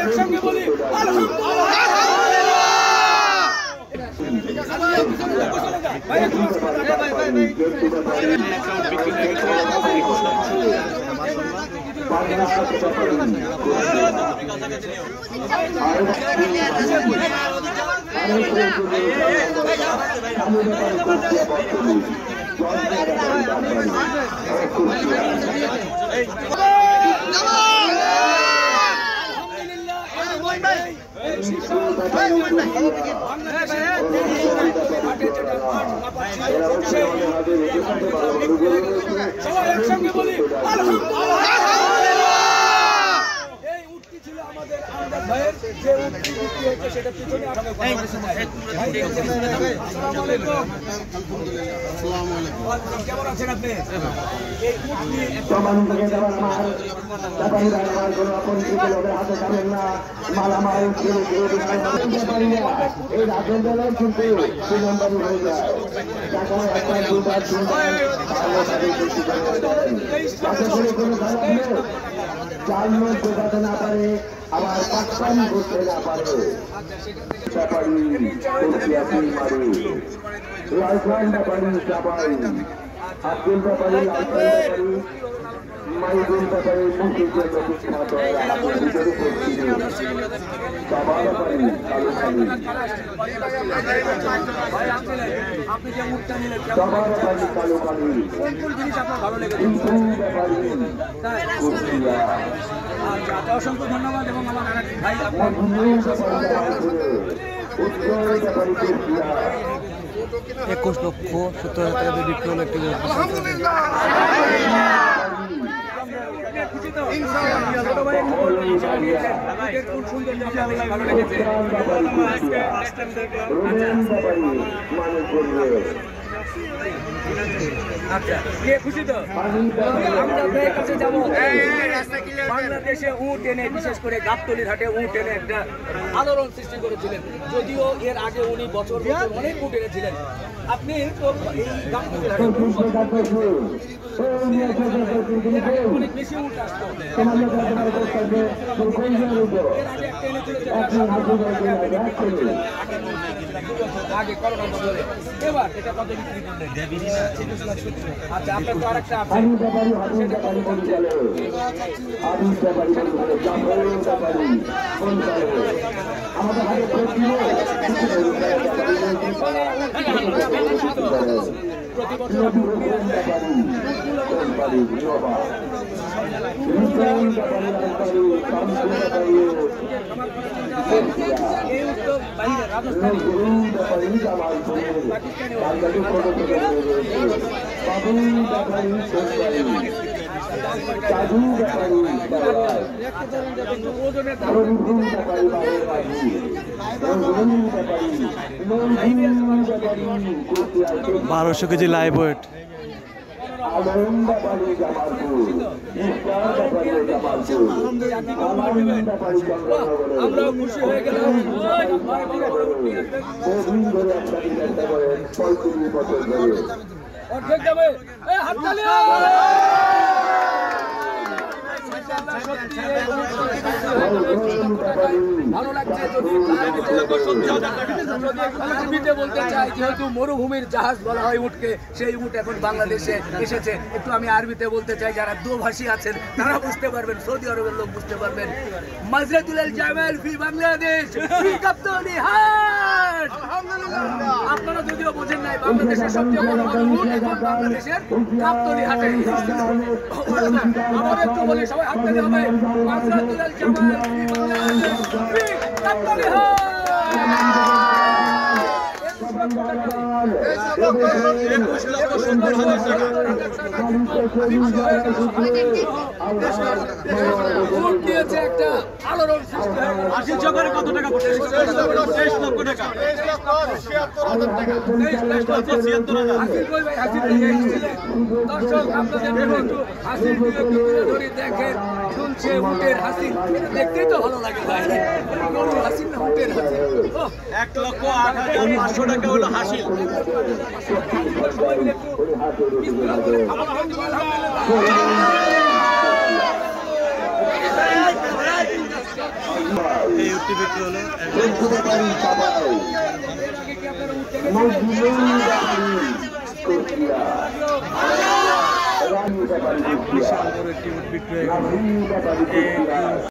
একসঙ্গে বলি সবাই একসঙ্গে বলি এই উঠতি ছিল আমাদের আমজাদ ভাইয়ের, যে উঠতি বিক্রি হচ্ছে সেটা পিছনে কেমন আছেন আপনি? এই চার লোক বোঝাতে না পারে, আবার পাকিস্তান করতে না পারে, লালখান ব্যাপারী চাপাই, আব্দুল ব্যাপারী লালখান মাইদুল ব্যাপারী মুক্তির জন্য বিখ্যাত চাপা ব্যাপারী কালুখালী, চাপা ব্যাপারী কালুখালী, ব্যাপারী অসংখ্য ধন্যবাদ। এবং আমার ভাই 21,70,000 টাকা দিয়ে বিক্রি হলো একটি আচ্ছা, খুশি তো? আমরা ভাইয়ের কাছে যাবো। বাংলাদেশে উট এনে, বিশেষ করে গাবতলীর হাটে উট এনে একটা আলোড়ন সৃষ্টি করেছিলেন, যদিও এর আগে উনি বছর বছর অনেক উট এনেছিলেন। আপনি তো এই গাবতলীর হাটে অনেক বেশি উট আসতো, এর আগে একটা এনেছিল আগে করোনার বছরে, এবার এটা কত বিক্রি করলেন? আচ্ছা, আপনার তো আরেকটা আছে এই উদ্যোগ বাইরে রাজস্থানী বারোশো কেজি লাইভ ওয়েট। আমরাও খুশি হয়ে গেলাম। অর্ধেক যাবে, হাততালি। ভালো লাগছে। বলতে চাই, যেহেতু মরুভূমির জাহাজ বলা হয় উটকে, সেই উট এখন বাংলাদেশে এসেছে। একটু আমি আরবিতে বলতে চাই, যারা দোভাষী আছেন তারা বুঝতে পারবেন, সৌদি আরবের লোক বুঝতে পারবেন। মাজরাতুল জামাল ফি বাংলাদেশ, ফি গাবতলী হাট। আপনারা যদিও বোঝেন নাই, বাংলাদেশের সবচেয়ে বড় উট এখন বাংলাদেশের গাবতলী হাটে। আবার একটু বলি, সবাই হাত তালি হবে। মাজরাতুল জামাল ফি বাংলাদেশ, ফি গাবতলী হাট। দিয়েছে একটা আলোড়ন সৃষ্টি হয়ে গেল। 80 জগরে কত টাকা পড়ছে? 23 লক্ষ টাকা। 76,000। হাসিল কই ভাই? হাসিল দর্শক আপনাদের একটু হাসিল দিয়ে ধরে দেখেন, শুনছে উটের হাসিল, দেখতেই তো ভালো লাগে ভাই। গরুর হাসিল না উটের হাসিল। 1,08,500 টাকা হলো হাসিল। এই উটটি বিক্রি হলো ব্যাপারী সবাই মজলুম ব্যাপারী কুষ্টিয়া রানী ব্যাপারী কুষ্টিয়া বিশাল বড় একটি উট বিক্রি হয়ে গেল রানী ব্যাপারী কুষ্টিয়া